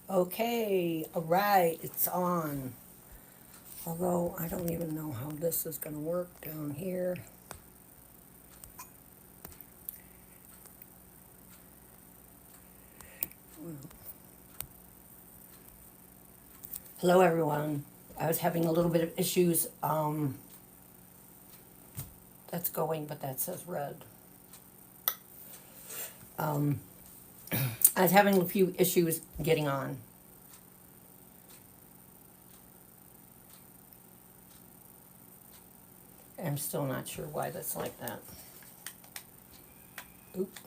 Okay, all right, it's on. Although I don't even know how this is going to work down here. Hello, everyone. I was having a little bit of issues. That's going, but that says red. Um, I was having a few issues getting on. I'm still not sure why that's like that. Oop.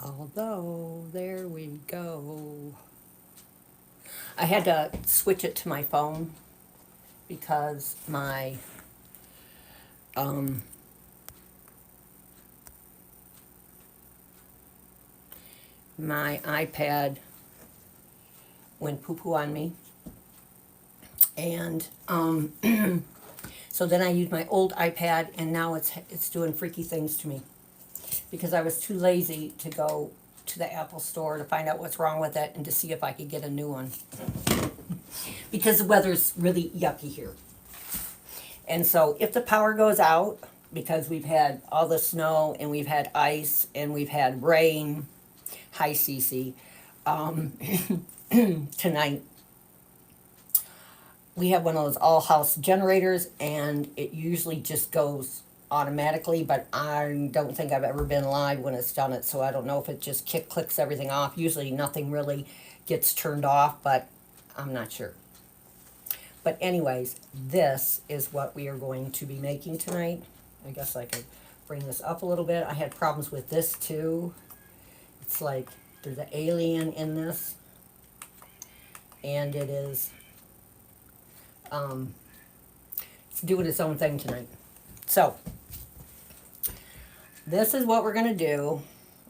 Although, there we go. I had to switch it to my phone because um, my iPad went poo-poo on me. And so then I used my old iPad, and now it's doing freaky things to me because I was too lazy to go to the Apple store to find out what's wrong with it and to see if I could get a new one. Because the weather's really yucky here. And so if the power goes out, because we've had all the snow and we've had ice and we've had rain, hi Cece, tonight, we have one of those all house generators and it usually just goes automatically, but I don't think I've ever been live when it's done it, so I don't know if it just clicks everything off. Usually nothing really gets turned off, but I'm not sure. But anyways, this is what we are going to be making tonight. I guess I could bring this up a little bit. I had problems with this too. It's like there's an alien in this, and it is it's doing its own thing tonight. So this is what we're gonna do.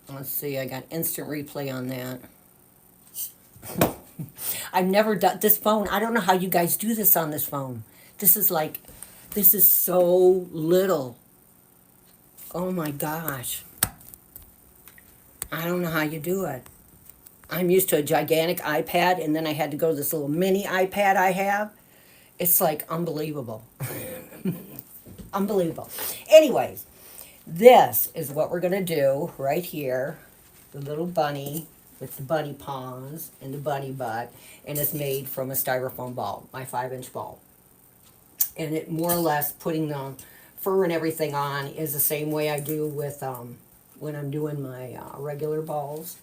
Let's see, I got instant replay on that. I've never done this phone. I don't know how you guys do this on this phone. This is so little. Oh my gosh. I don't know how you do it. I'm used to a gigantic iPad, and then I had to go to this little mini iPad I have. It's like unbelievable. Unbelievable. Anyways, this is what we're going to do right here. The little bunny with the bunny paws and the bunny butt, and it's made from a styrofoam ball, my 5-inch ball. And it more or less putting the fur and everything on is the same way I do with when I'm doing my regular balls.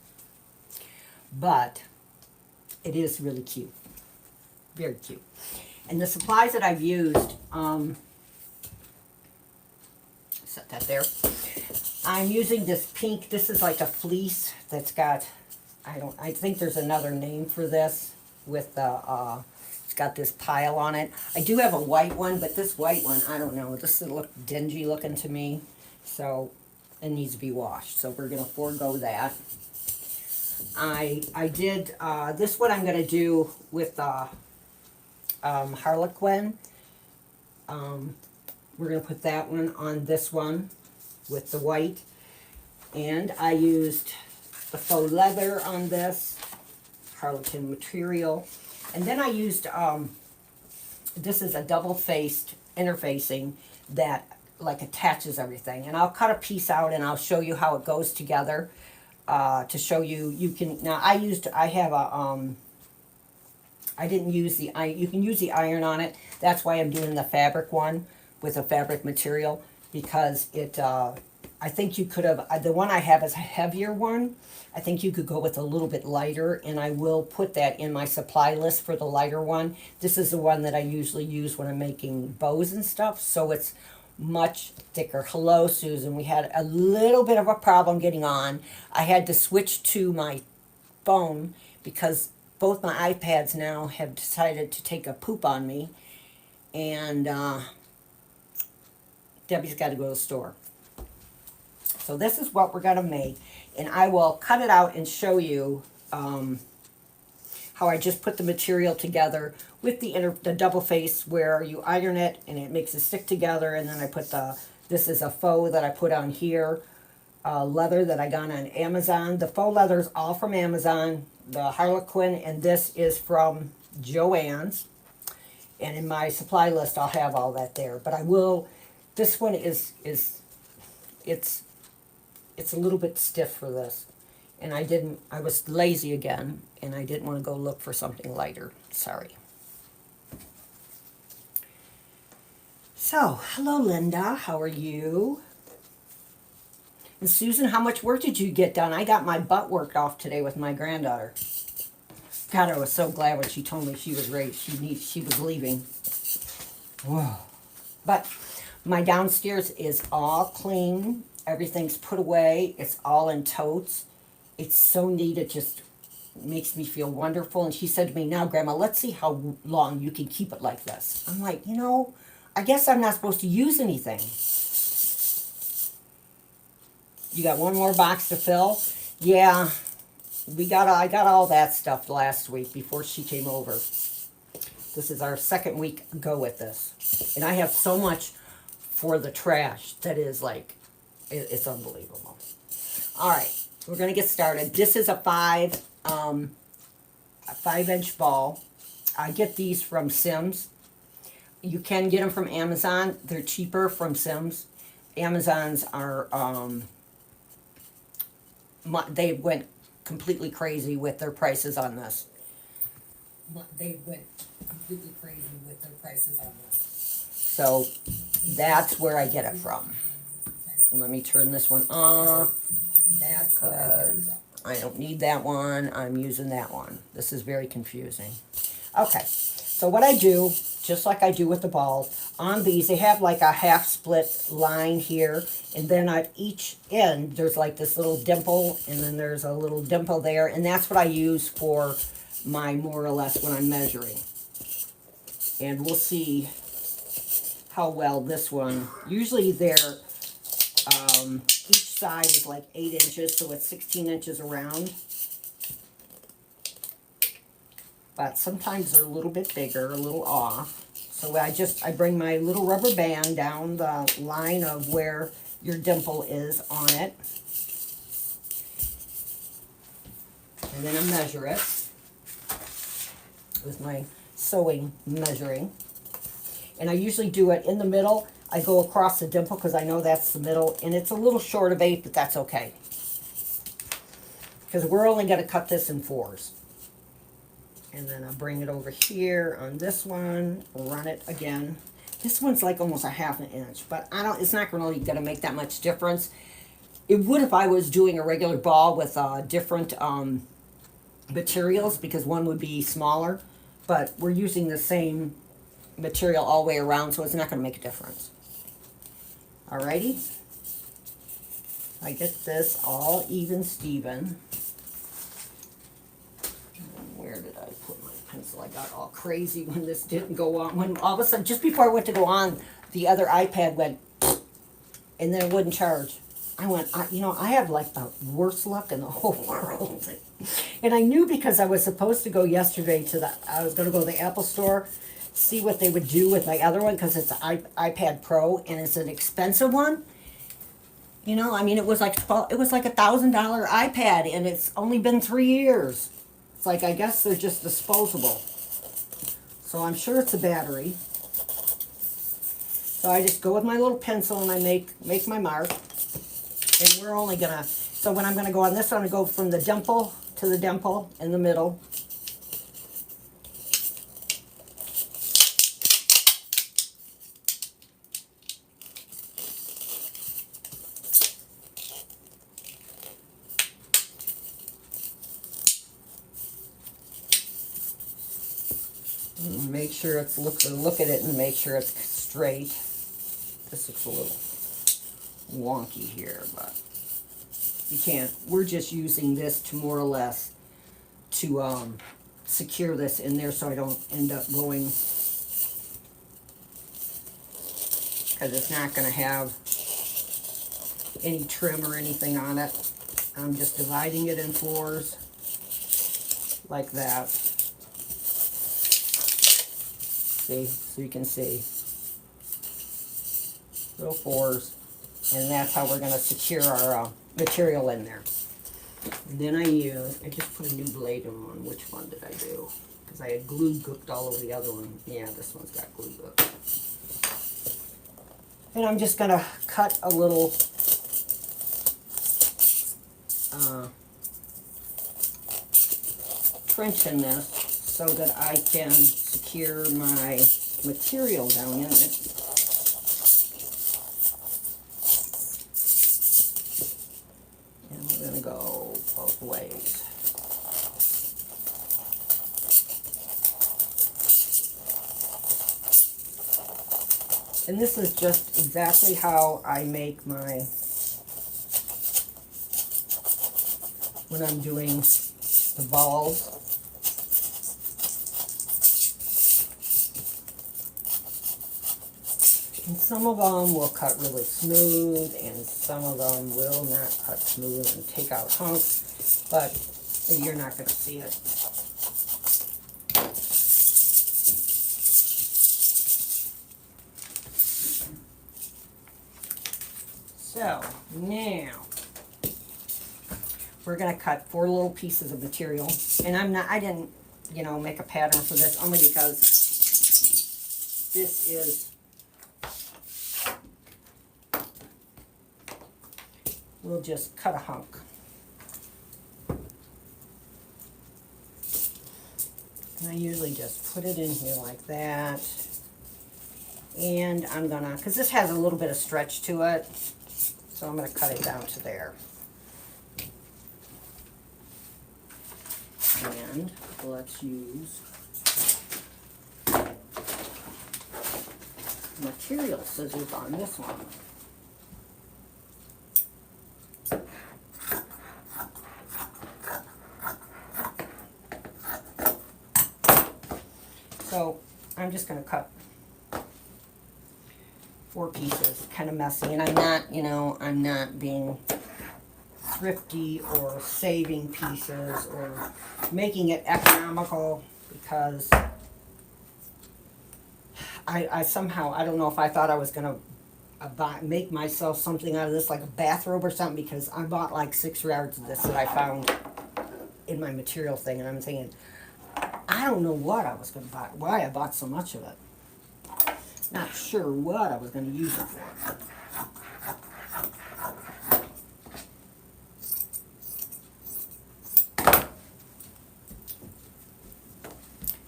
But it is really cute. Very cute. And the supplies that I've used, set that there. I'm using this pink, this is like a fleece that's got, I think there's another name for this with the, it's got this pile on it. I do have a white one, but this white one, I don't know, this look dingy looking to me. So it needs to be washed. So we're going to forego that. I did, this one I'm going to do with Harlequin. We're going to put that one on this one with the white. And I used the faux leather on this, Harlequin material. And then I used, this is a double-faced interfacing that like attaches everything. And I'll cut a piece out and I'll show you how it goes together to show you, you can, now I have a, I didn't use the iron, you can use the iron on it. That's why I'm doing the fabric one with a fabric material, because it, I think you could have, the one I have is a heavier one. I think you could go with a little bit lighter, and I will put that in my supply list for the lighter one. This is the one that I usually use when I'm making bows and stuff, so it's much thicker. Hello, Susan. We had a little bit of a problem getting on. I had to switch to my phone because both my iPads now have decided to take a poop on me, and Debbie's got to go to the store. So this is what we're going to make, and I will cut it out and show you how I just put the material together with the double face where you iron it and it makes it stick together, and then I put this is a faux that I put on here, leather that I got on Amazon. The faux leather is all from Amazon, the Harlequin, and this is from Joann's. And in my supply list, I'll have all that there. But I will, this one it's a little bit stiff for this. And I was lazy again, and I didn't want to go look for something lighter. Sorry. So, hello Linda, how are you? And Susan, how much work did you get done? I got my butt worked off today with my granddaughter. God, I was so glad when she told me she was ready. She was leaving. Whoa. But my downstairs is all clean. Everything's put away. It's all in totes. It's so neat. It just makes me feel wonderful. And she said to me, now, Grandma, let's see how long you can keep it like this. I'm like, I guess I'm not supposed to use anything. You got one more box to fill? Yeah. I got all that stuff last week before she came over. This is our second week go with this. And I have so much for the trash that is like, it's unbelievable. All right, we're going to get started. This is a 5-inch ball. I get these from Sims. You can get them from Amazon. They're cheaper from Sims. Amazon's are, they went completely crazy with their prices on this. So that's where I get it from. Let me turn this one off. I don't need that one. I'm using that one. This is very confusing. Okay, so what I do, just like I do with the balls, on these, they have like a half split line here, and then at each end, there's like this little dimple, and then there's a little dimple there, and that's what I use for my more or less when I'm measuring. And we'll see how well this one, usually they're, each side is like 8 inches, so it's 16 inches around. But sometimes they're a little bit bigger, a little off. So I bring my little rubber band down the line of where your dimple is on it. And then I measure it with my sewing measuring. And I usually do it in the middle. I go across the dimple because I know that's the middle. And it's a little short of 8, but that's okay. Because we're only going to cut this in 4s. And then I'll bring it over here on this one, run it again. This one's like almost a 1/2 inch, but it's not really going to make that much difference. It would if I was doing a regular ball with different materials, because one would be smaller, but we're using the same material all the way around, so it's not going to make a difference. Alrighty. I get this all even Steven. Where did I put my pencil? I got all crazy when this didn't go on. When all of a sudden, just before I went to go on, the other iPad went, and then it wouldn't charge. I went, I have like the worst luck in the whole world. And I knew because I was supposed to go yesterday I was going to go to the Apple store, see what they would do with my other one, because it's an iPad Pro, and it's an expensive one. It was like $1,000 iPad, and it's only been 3 years. It's like, I guess they're just disposable. So I'm sure it's a battery. So I just go with my little pencil and I make my mark. And we're only gonna, so when I'm gonna go on this one, I go from the dimple to the dimple in the middle. Make sure it's look at it and make sure it's straight. This looks a little wonky here, but you can't. We're just using this to more or less to secure this in there so I don't end up going, because it's not going to have any trim or anything on it. I'm just dividing it in 4s. like that. See, so you can see. Little 4s. And that's how we're going to secure our material in there. And then I just put a new blade on. Which one did I do? Because I had glue gooked all over the other one. Yeah, this one's got glue gooked. And I'm just going to cut a little trench in this so that I can secure my material down in it. And we're going to go both ways. And this is just exactly how I make my, when I'm doing the balls. And some of them will cut really smooth, and some of them will not cut smooth and take out hunks, but you're not going to see it. So now we're going to cut 4 little pieces of material, and I didn't, make a pattern for this only because this is, we'll just cut a hunk. And I usually just put it in here like that. And I'm gonna, because this has a little bit of stretch to it, so I'm gonna cut it down to there. And let's use material scissors on this one. So I'm just going to cut 4 pieces, kind of messy, and I'm not being thrifty or saving pieces or making it economical, because I somehow, I don't know if I thought I was going to make myself something out of this, like a bathrobe or something, because I bought like 6 yards of this that I found in my material thing, and I'm thinking, I don't know what I was going to buy, why I bought so much of it. Not sure what I was going to use it for.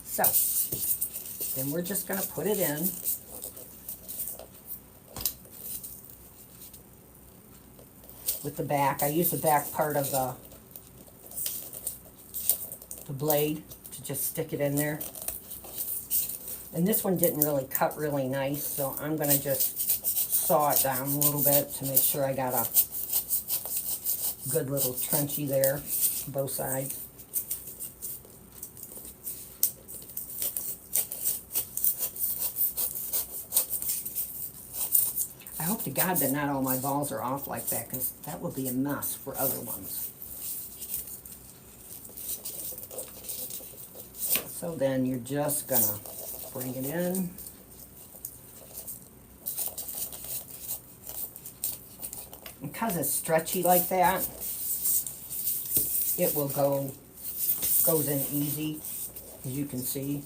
So, then we're just going to put it in. With the back. I use the back part of the blade to just stick it in there. And this one didn't really cut really nice, so I'm going to just saw it down a little bit to make sure I got a good little trenchy there, both sides. I hope to God that not all my balls are off like that, because that would be a mess for other ones. So then you're just going to bring it in. Because it's stretchy like that, it will goes in easy, as you can see.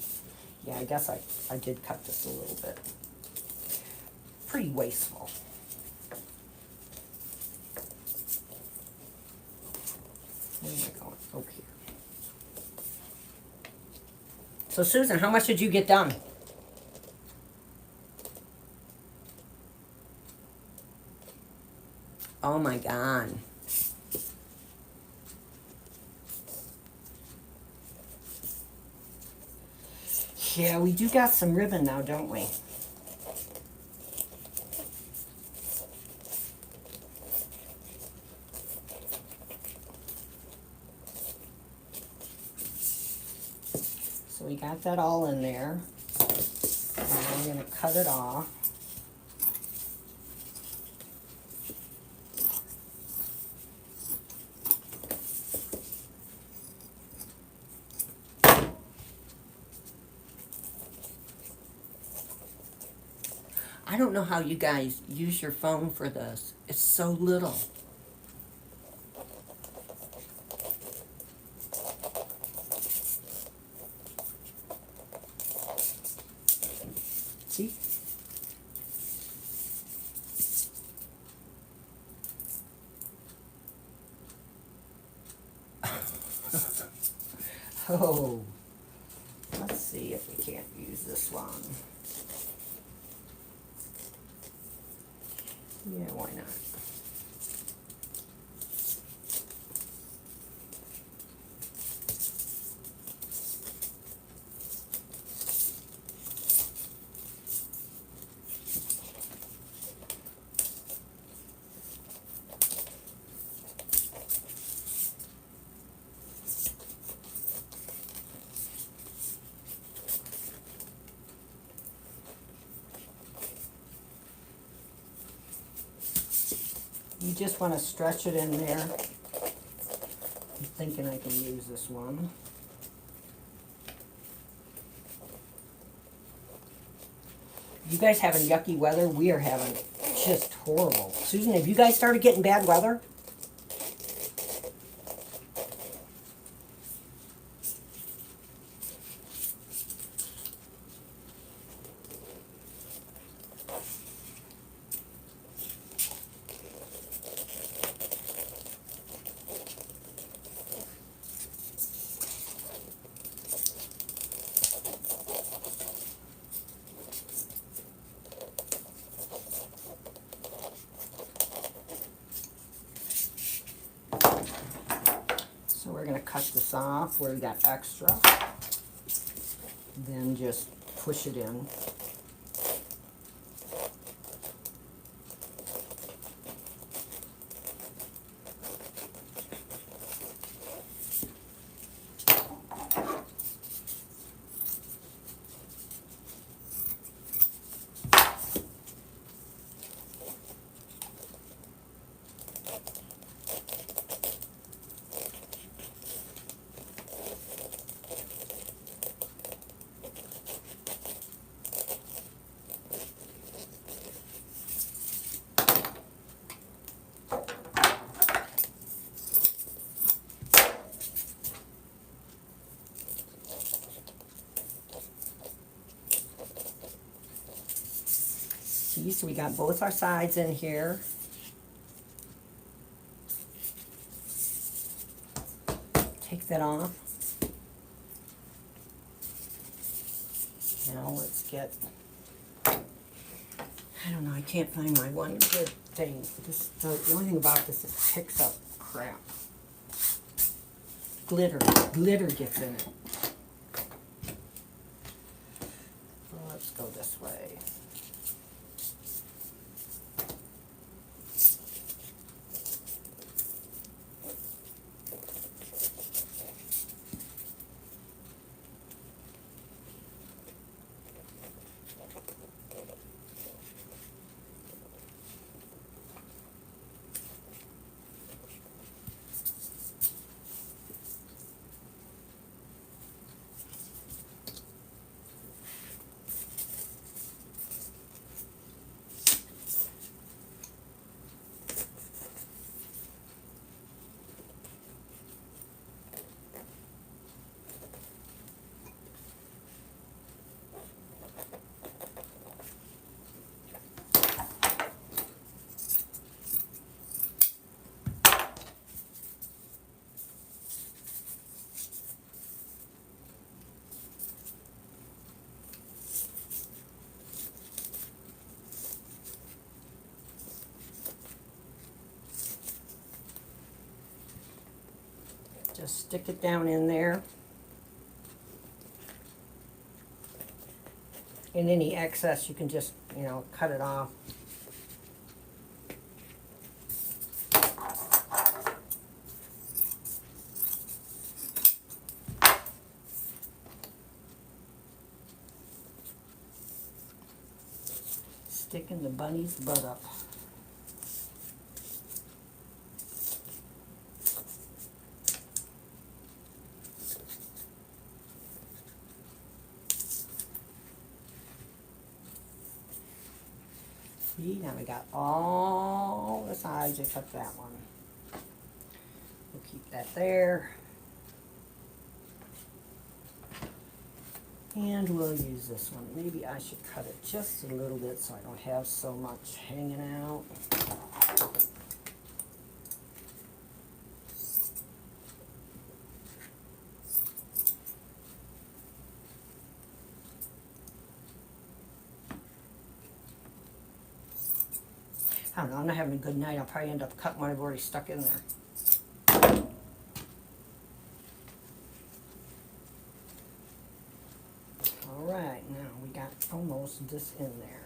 Yeah, I guess I did cut this a little bit. Pretty wasteful. Where am I going? Over here. So Susan, how much did you get done? Oh my God. Yeah, we do got some ribbon now, don't we? So we got that all in there. And I'm going to cut it off. I don't know how you guys use your phone for this. It's so little. See? Oh, let's see if we can't use this one. Yeah, why not? You just want to stretch it in there. I'm thinking I can use this one. You guys having yucky weather? We are having just horrible. Susan, have you guys started getting bad weather? So we're going to cut this off where we got extra. Then just push it in. See, so we got both our sides in here. Take that off. Now let's get, I don't know, I can't find my one good thing. The only thing about this is it picks up crap. Glitter gets in it. Well, let's go this way. Just stick it down in there. And any excess you can just, cut it off. Sticking the bunny's butt up. See, now we got all the sides except that one. We'll keep that there. And we'll use this one. Maybe I should cut it just a little bit so I don't have so much hanging out. I don't know, I'm not having a good night. I'll probably end up cutting what I've already stuck in there. Alright, now we got almost this in there.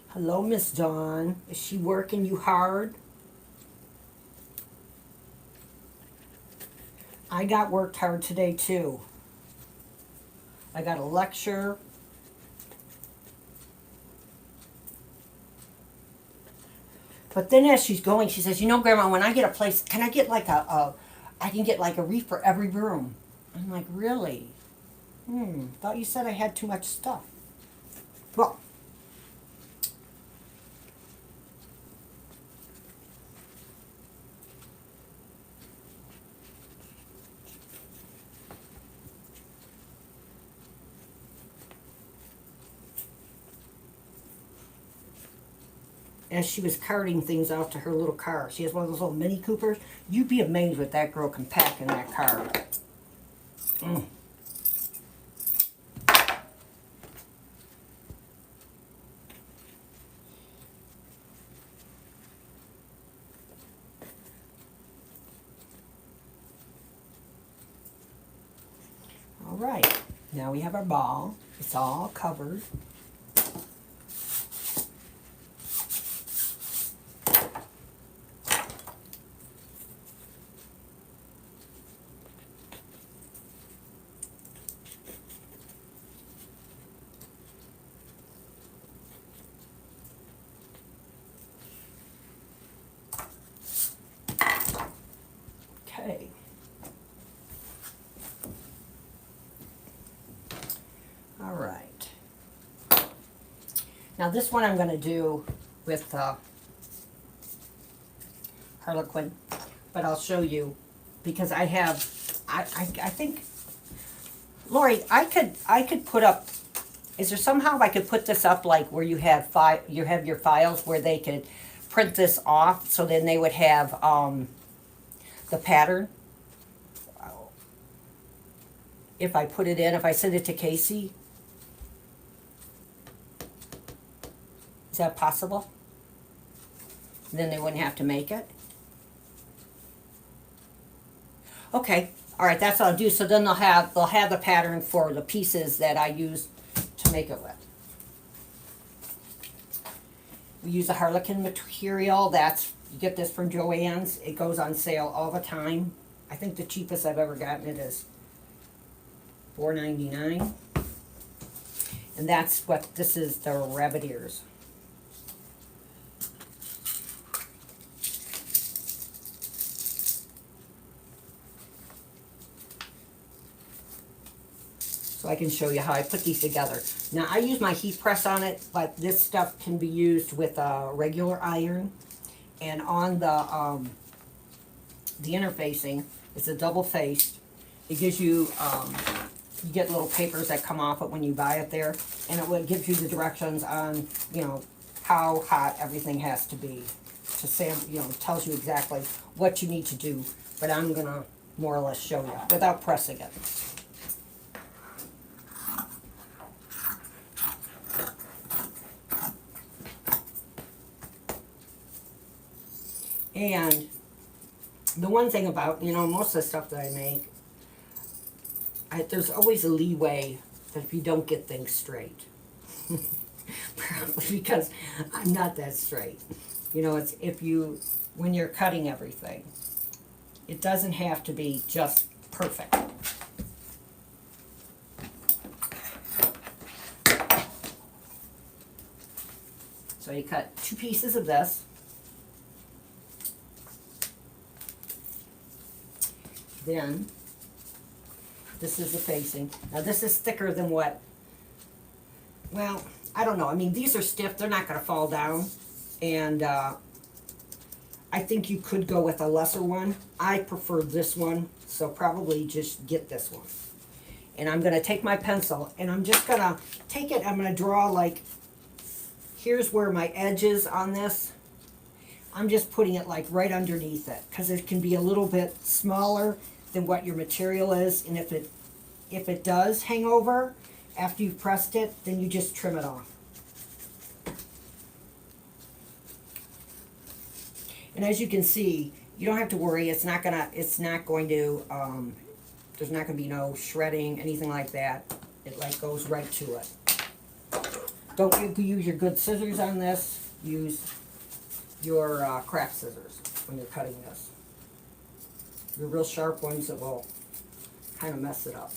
Hello, Miss Dawn. Is she working you hard? I got worked hard today too. I got a lecture. But then as she's going, she says, you know, Grandma, when I get a place, can I get like I can get like a wreath for every room. I'm like, really? Thought you said I had too much stuff. Well, as she was carting things out to her little car. She has one of those little Mini Coopers. You'd be amazed what that girl can pack in that car. All right, now we have our ball. It's all covered. Okay. All right. Now this one I'm going to do with Harlequin, but I'll show you because I have, I think, Lori, I could put up, is there somehow I could put this up like where you have your files where they could print this off so then they would have the pattern? If I put it in, if I send it to Casey, is that possible? Then they wouldn't have to make it. Okay, all right, that's what I'll do. So then they'll have the pattern for the pieces that I use to make it with. We use the Harlequin material. You get this from Joann's. It goes on sale all the time. I think the cheapest I've ever gotten it is $4.99. And that's what this is, the rabbit ears. So I can show you how I put these together. Now I use my heat press on it, but this stuff can be used with a regular iron. And on the interfacing, it's a double faced. It gives you, you get little papers that come off it when you buy it there, and it gives you the directions on, you know, how hot everything has to be. To tells you exactly what you need to do. But I'm gonna more or less show you without pressing it. And the one thing about, most of the stuff that I make, there's always a leeway that if you don't get things straight. Probably because I'm not that straight. It's when you're cutting everything, it doesn't have to be just perfect. So you cut 2 pieces of this. Then, this is the facing. Now this is thicker than what, well, I don't know. I mean, these are stiff. They're not going to fall down. And I think you could go with a lesser one. I prefer this one, so probably just get this one. And I'm going to take my pencil, and I'm just going to take it, I'm going to draw like, here's where my edge is on this. I'm just putting it like right underneath it, because it can be a little bit smaller than what your material is, and if it does hang over after you've pressed it, then you just trim it off. And as you can see, you don't have to worry. It's not going to. There's not going to be no shredding, anything like that. It like goes right to it. Don't use your good scissors on this. Use your craft scissors when you're cutting this. Your real sharp ones that will kind of mess it up.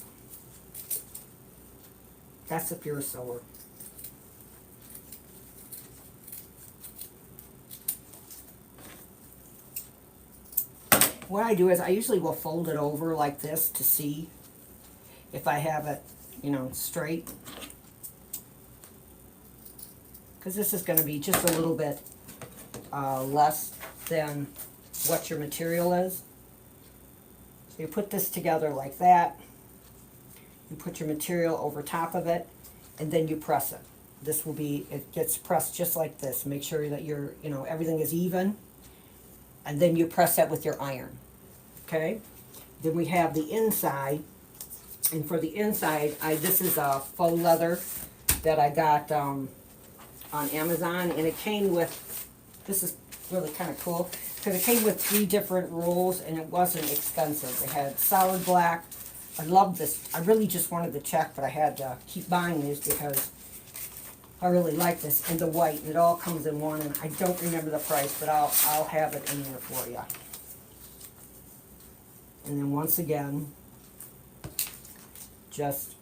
That's if you're a sewer. What I do is I usually will fold it over like this to see if I have it, you know, straight. Because this is going to be just a little bit less than what your material is. So you put this together like that. You put your material over top of it, and then you press it. This will be, it gets pressed just like this. Make sure that your, you know, everything is even. And then you press that with your iron. Okay? Then we have the inside. And for the inside, this is a faux leather that I got on Amazon. And it came with, this is really kind of cool, because it came with 3 different rolls, and it wasn't expensive. It had solid black. I love this. I really just wanted to check, but I had to keep buying these because I really like this. And the white, and it all comes in one, and I don't remember the price, but I'll have it in there for you. And then once again, just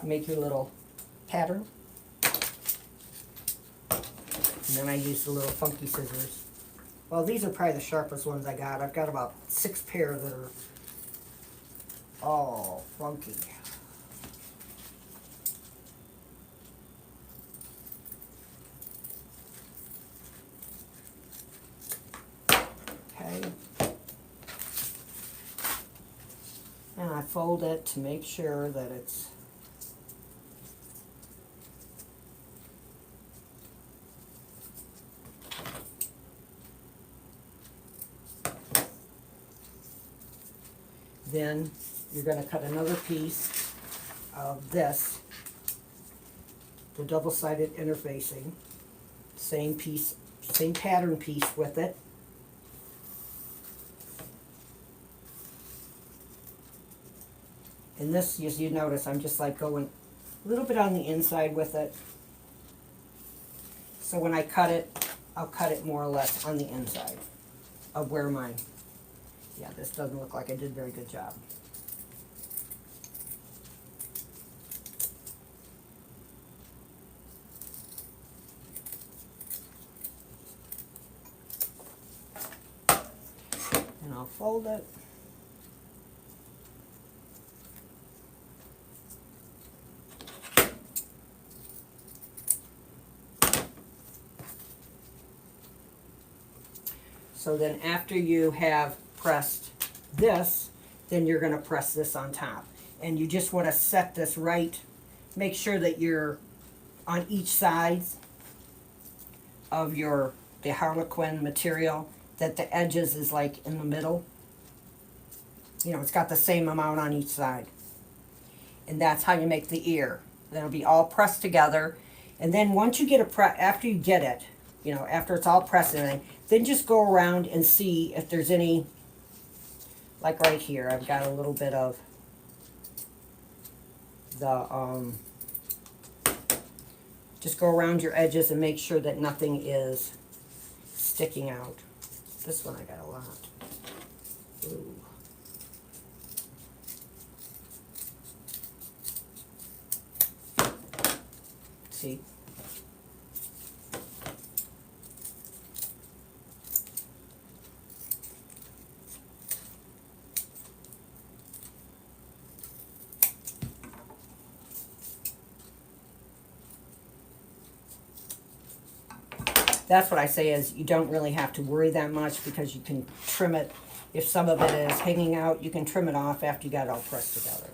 make your little pattern. And then I use the little funky scissors. Well, these are probably the sharpest ones I got. I've got about 6 pair that are all funky. Okay. And I fold it to make sure that it's then you're going to cut another piece of this, the double-sided interfacing, same piece, same pattern piece with it. And this, as you notice, I'm just like going a little bit on the inside with it. So when I cut it, I'll cut it more or less on the inside of where mine. Yeah, this doesn't look like I did a very good job. And I'll fold it. So then after you have pressed this, then you're going to press this on top. And you just want to set this right. Make sure that you're on each side of the Harlequin material, that the edges is like in the middle. You know, it's got the same amount on each side. And that's how you make the ear. That'll be all pressed together. And then once you get after you get it, you know, after it's all pressed and everything, then just go around and see if there's any, like right here, I've got a little bit of the, just go around your edges and make sure that nothing is sticking out. This one I got a lot. Ooh. See? That's what I say is you don't really have to worry that much because you can trim it. If some of it is hanging out, you can trim it off after you got it all pressed together.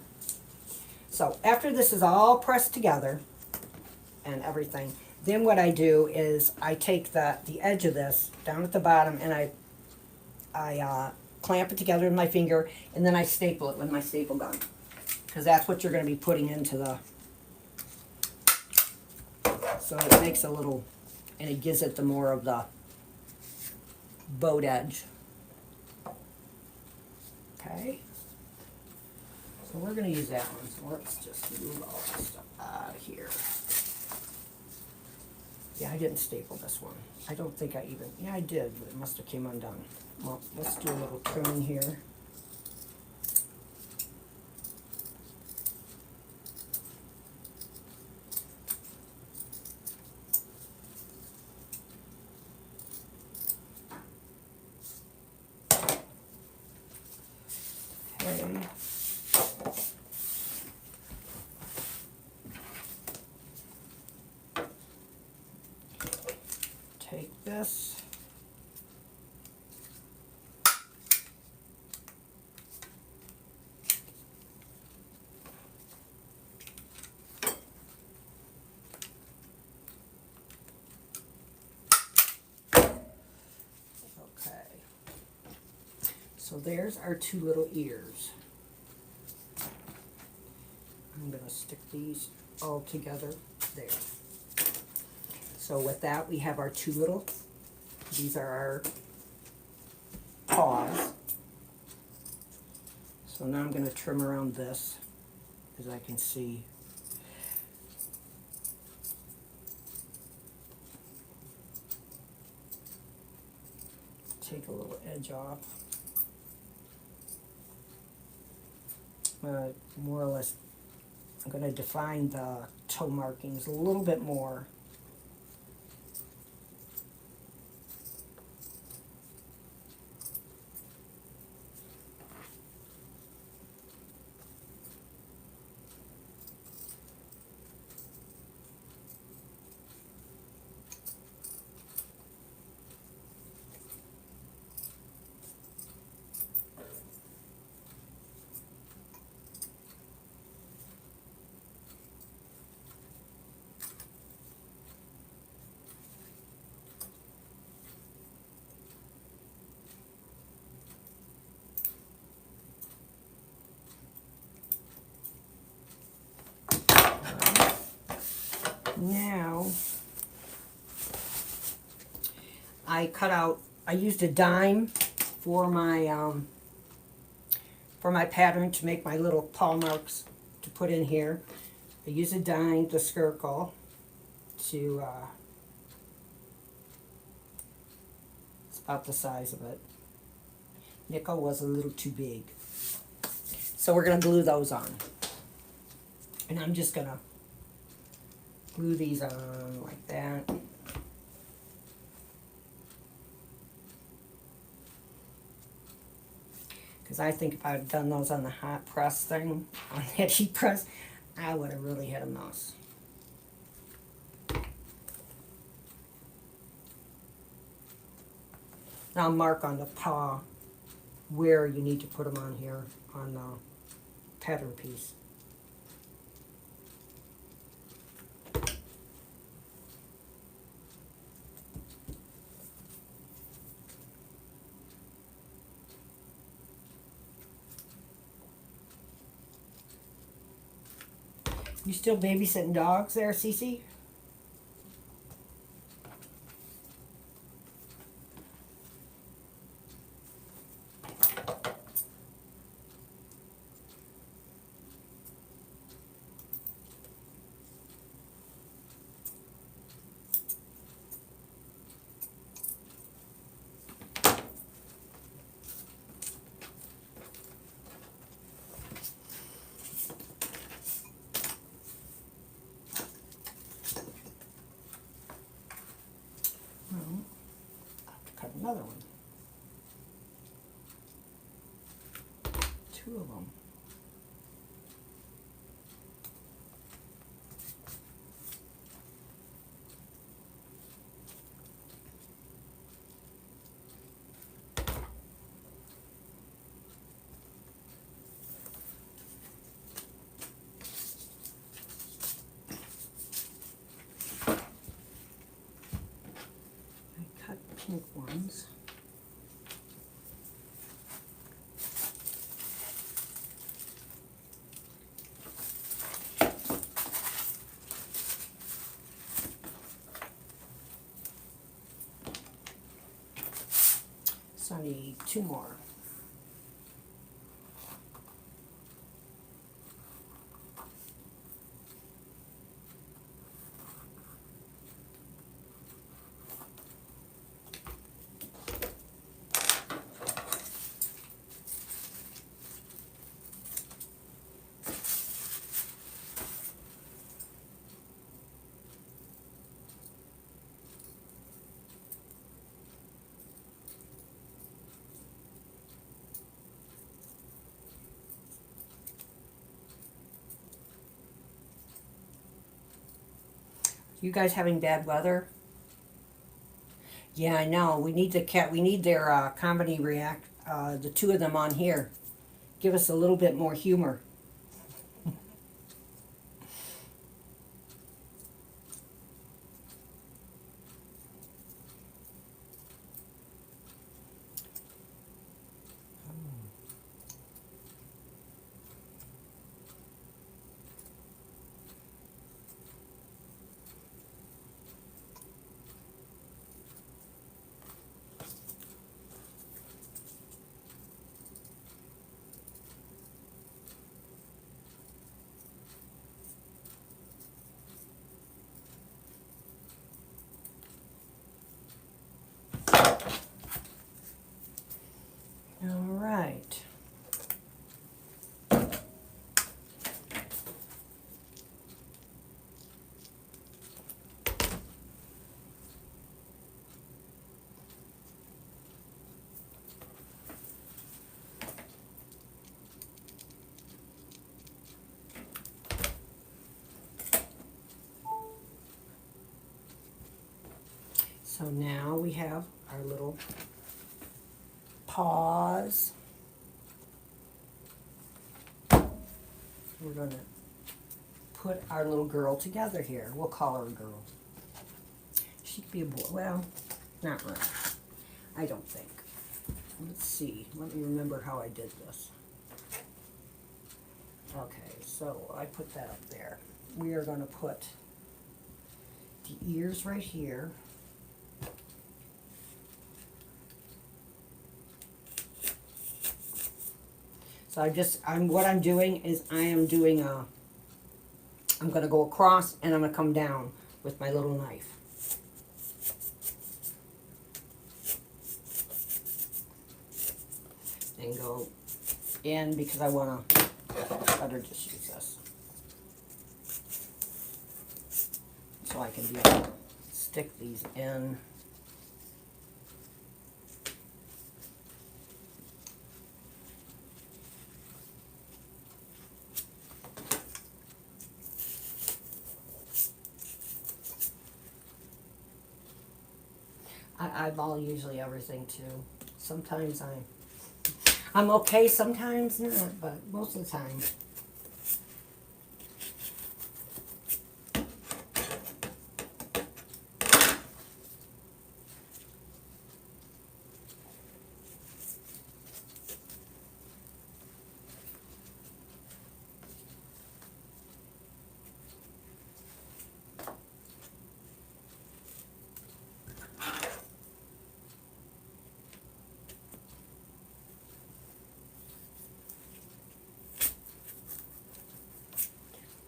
So after this is all pressed together and everything, then what I do is I take the edge of this down at the bottom and I clamp it together with my finger, and then I staple it with my staple gun, because that's what you're going to be putting into the, so it makes a little, and it gives it the more of the bowed edge. Okay, so we're going to use that one, so let's just move all this stuff out of here. Yeah, I didn't staple this one. I don't think I even, yeah, I did, but it must have came undone. Well, let's do a little trimming here. Okay. Take this. So there's our two little ears. I'm going to stick these all together there. So with that, we have our two little, these are our paws. So now I'm going to trim around this, as I can see. Take a little edge off. More or less, I'm going to define the toe markings a little bit more. Now, I used a dime for my pattern to make my little paw marks to put in here. I used a dime to circle to, it's about the size of it. Nickel was a little too big. So we're going to glue those on. And I'm just going to glue these on like that. Because I think if I had done those on the hot press thing, on that heat press, I would have really had a mess. Now mark on the paw where you need to put them on here on the pattern piece. You still babysitting dogs there, Cece? 2 of them. I cut pink ones. So I need 2 more. You guys having bad weather? Yeah, I know. We need we need their comedy react. The 2 of them on here. Give us a little bit more humor. All right. So now we have our little paws. We're going to put our little girl together here. We'll call her a girl. She could be a boy. Well, not really. I don't think. Let's see. Let me remember how I did this. Okay, so I put that up there. We are going to put the ears right here. So what I'm doing is I'm going to go across and I'm going to come down with my little knife. And go in because I want to, better just use this. So I can be able to stick these in. I eyeball usually everything too. Sometimes I'm okay, sometimes not, but most of the time.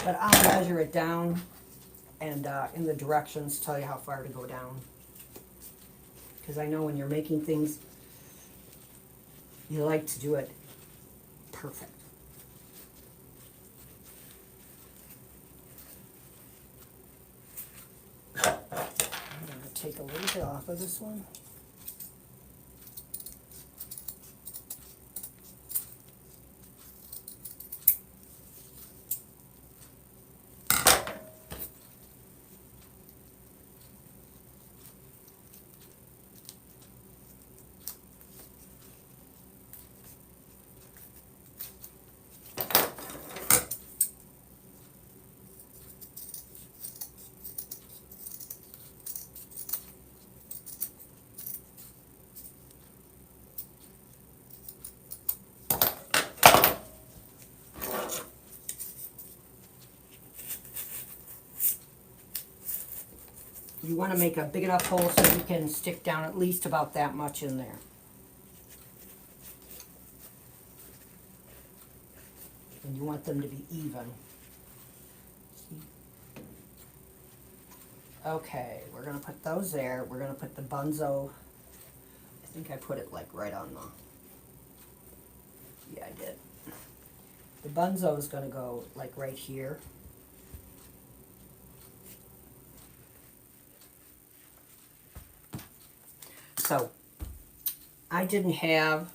But I'll measure it down and in the directions tell you how far to go down. Because I know when you're making things, you like to do it perfect. I'm going to take a little bit off of this one. You want to make a big enough hole so you can stick down at least about that much in there. And you want them to be even. See? Okay, we're going to put those there. We're going to put the bunzo. I think I put it like right on the... Yeah, I did. The bunzo is going to go like right here. So, I didn't have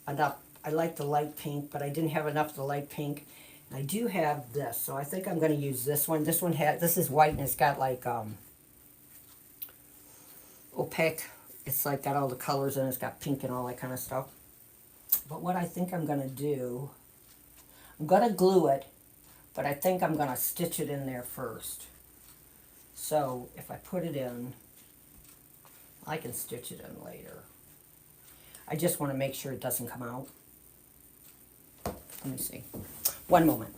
enough. I like the light pink, but I didn't have enough of the light pink. And I do have this, so I think I'm going to use this one. This is white and it's got like opaque. It's like got all the colors in it. It's got pink and all that kind of stuff. But what I think I'm going to do, I'm going to glue it, but I think I'm going to stitch it in there first. So if I put it in, I can stitch it in later. I just want to make sure it doesn't come out. Let me see. One moment.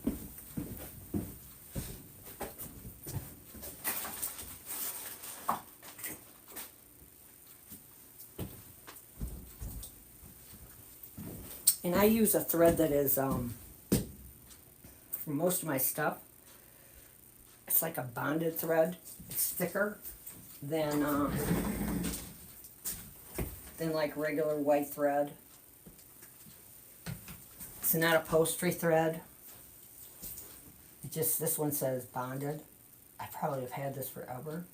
And I use a thread that is, for most of my stuff, it's like a bonded thread. It's thicker than like regular white thread. It's not upholstery thread. It just, this one says bonded. I probably have had this forever.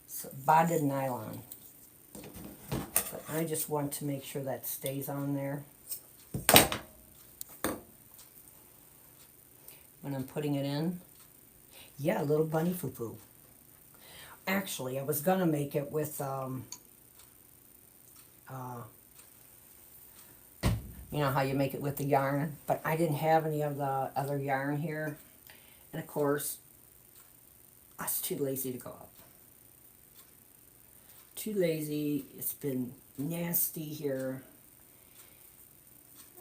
So bonded nylon. But I just want to make sure that stays on there. When I'm putting it in. Yeah, a little bunny foo-foo. Actually, I was going to make it with, you know how you make it with the yarn, but I didn't have any of the other yarn here. And of course, I was too lazy to go up. Too lazy. It's been nasty here.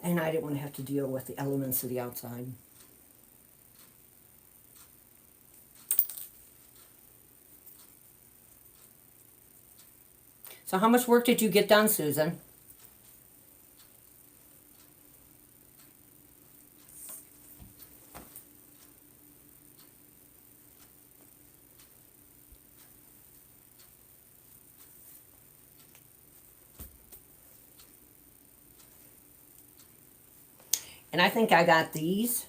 And I didn't want to have to deal with the elements of the outside. So how much work did you get done, Susan? And I think I got these.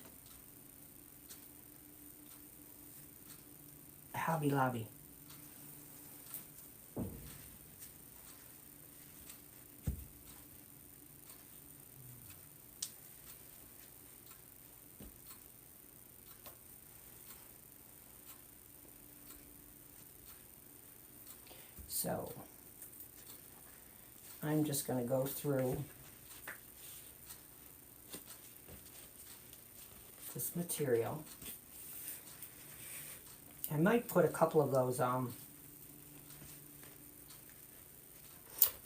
Hobby Lobby. So I'm just going to go through this material. I might put a couple of those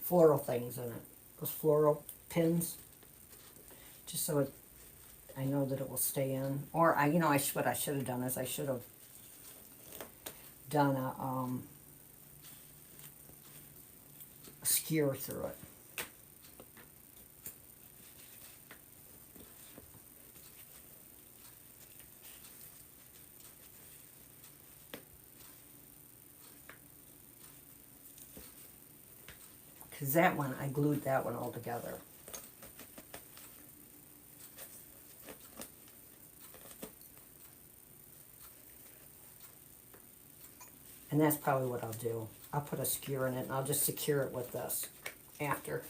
floral things in it, those floral pins, just so I know that it will stay in. Or what I should have done is I should have done a skewer through it. Because that one, I glued that one all together. And that's probably what I'll do. I'll put a skewer in it and I'll just secure it with this after.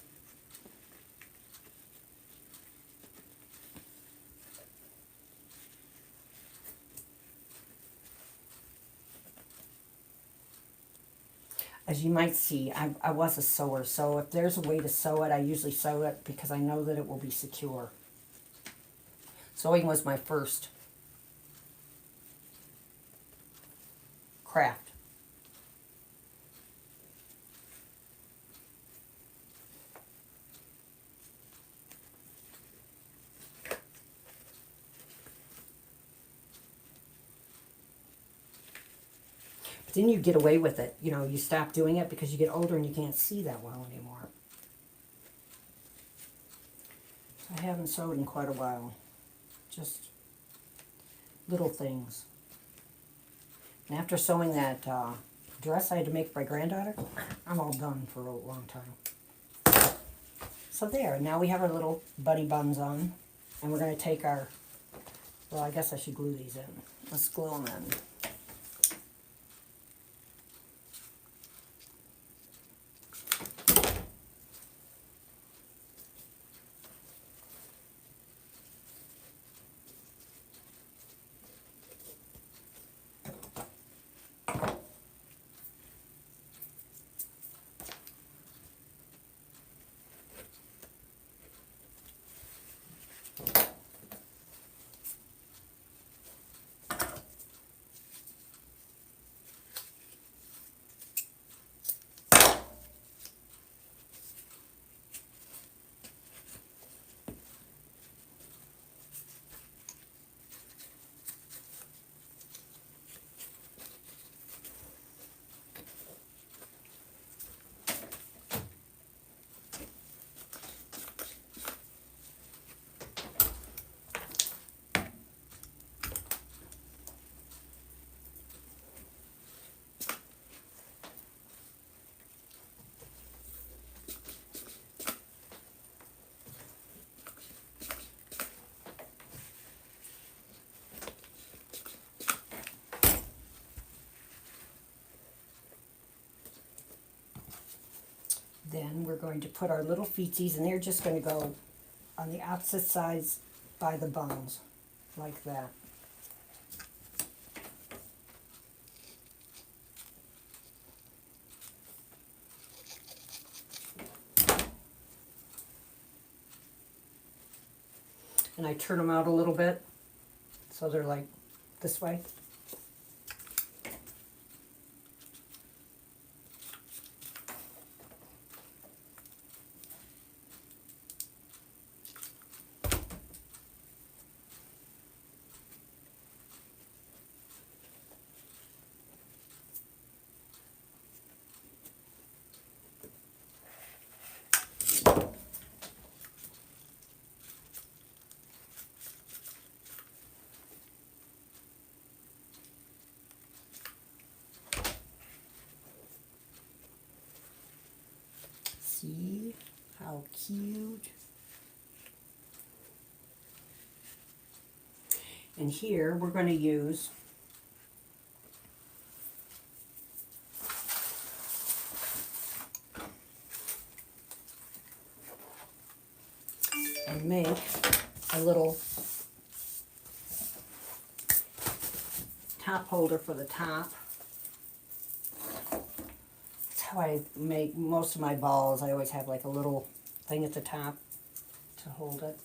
As you might see, I was a sewer, so if there's a way to sew it, I usually sew it because I know that it will be secure. Sewing was my first craft. Then you get away with it. You know, you stop doing it because you get older and you can't see that well anymore. I haven't sewed in quite a while. Just little things. And after sewing that dress I had to make for my granddaughter, I'm all done for a long time. So there, now we have our little bunny buns on. And we're going to take our, well, I guess I should glue these in. Let's glue them in. Then we're going to put our little feetsies, and they're just going to go on the opposite sides by the buns, like that. And I turn them out a little bit, so they're like this way. See how cute. And here we're going to use and make a little top holder for the top. How I make most of my balls. I always have like a little thing at the top to hold it.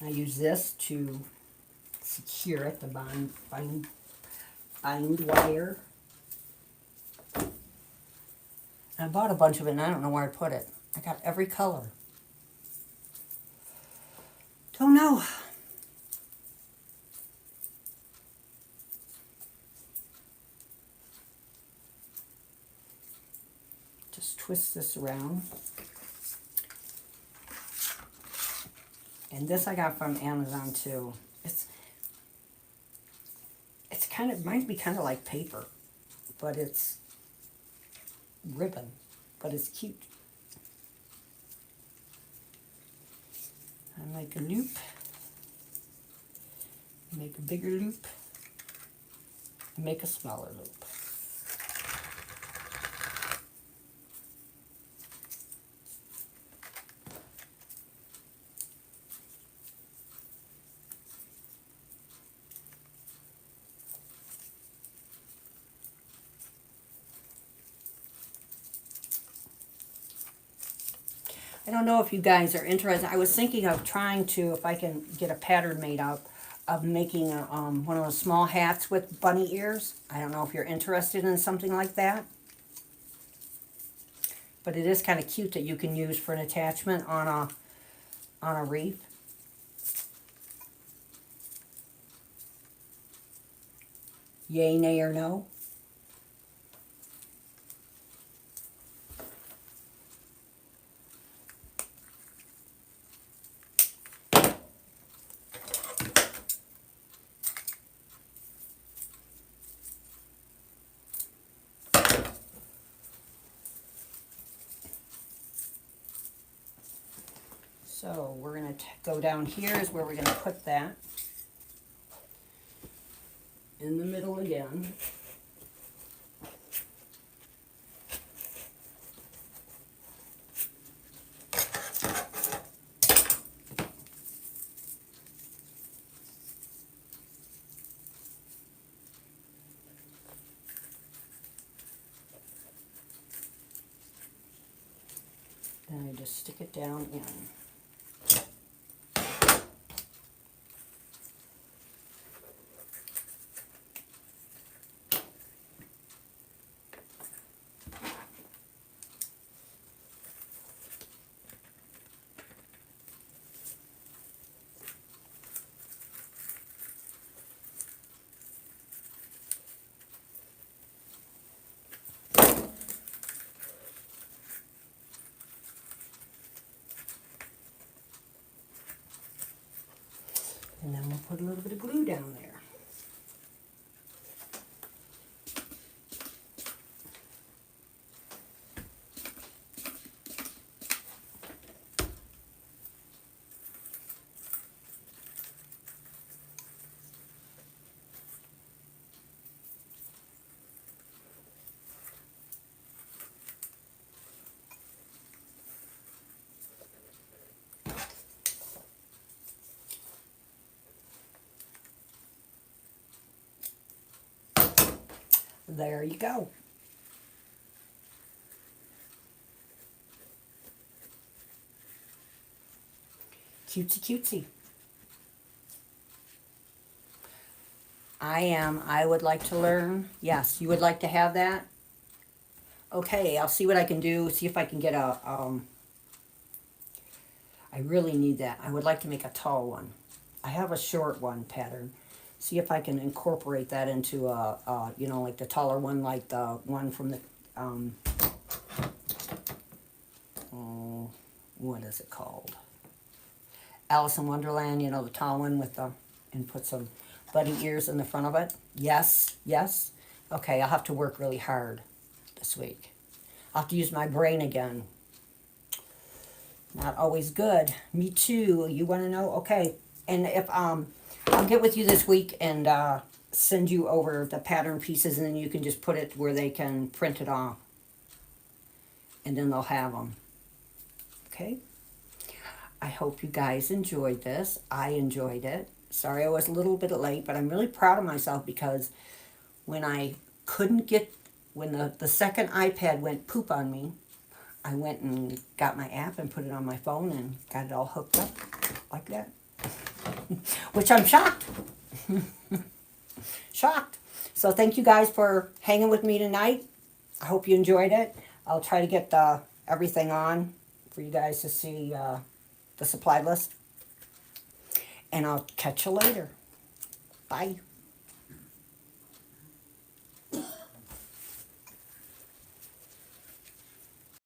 I use this to secure it, the bind wire. And I bought a bunch of it and I don't know where I put it. I got every color. Don't know. Just twist this around. And this I got from Amazon too. It's kind of, might be kind of like paper, but it's ribbon, but it's cute. I make a loop, make a bigger loop, and make a smaller loop. I don't know if you guys are interested. I was thinking of trying to, if I can get a pattern made up, of making a, one of those small hats with bunny ears. I don't know if you're interested in something like that. But it is kind of cute that you can use for an attachment on a wreath. Yay, nay, or no? So we're going to go down here is where we're going to put that. In the middle again. And I just stick it down in. And then we'll put a little bit of glue down there. There you go. Cutesy cutesy. I would like to learn. Yes, you would like to have that? Okay, I'll see what I can do. See if I can get a, I really need that. I would like to make a tall one. I have a short one pattern. See if I can incorporate that into a you know, like the taller one, like the one from the, oh, what is it called? Alice in Wonderland, you know, the tall one with the, and put some bunny ears in the front of it. Yes, yes. Okay, I'll have to work really hard this week. I'll have to use my brain again. Not always good. Me too. You want to know? Okay. And if, I'll get with you this week and send you over the pattern pieces, and then you can just put it where they can print it off. And then they'll have them. Okay? I hope you guys enjoyed this. I enjoyed it. Sorry I was a little bit late, but I'm really proud of myself because when I couldn't get, when the second iPad went poop on me, I went and got my app and put it on my phone and got it all hooked up like that. Which I'm shocked. Shocked. So thank you guys for hanging with me tonight. I hope you enjoyed it. I'll try to get everything on for you guys to see the supply list. And I'll catch you later. Bye.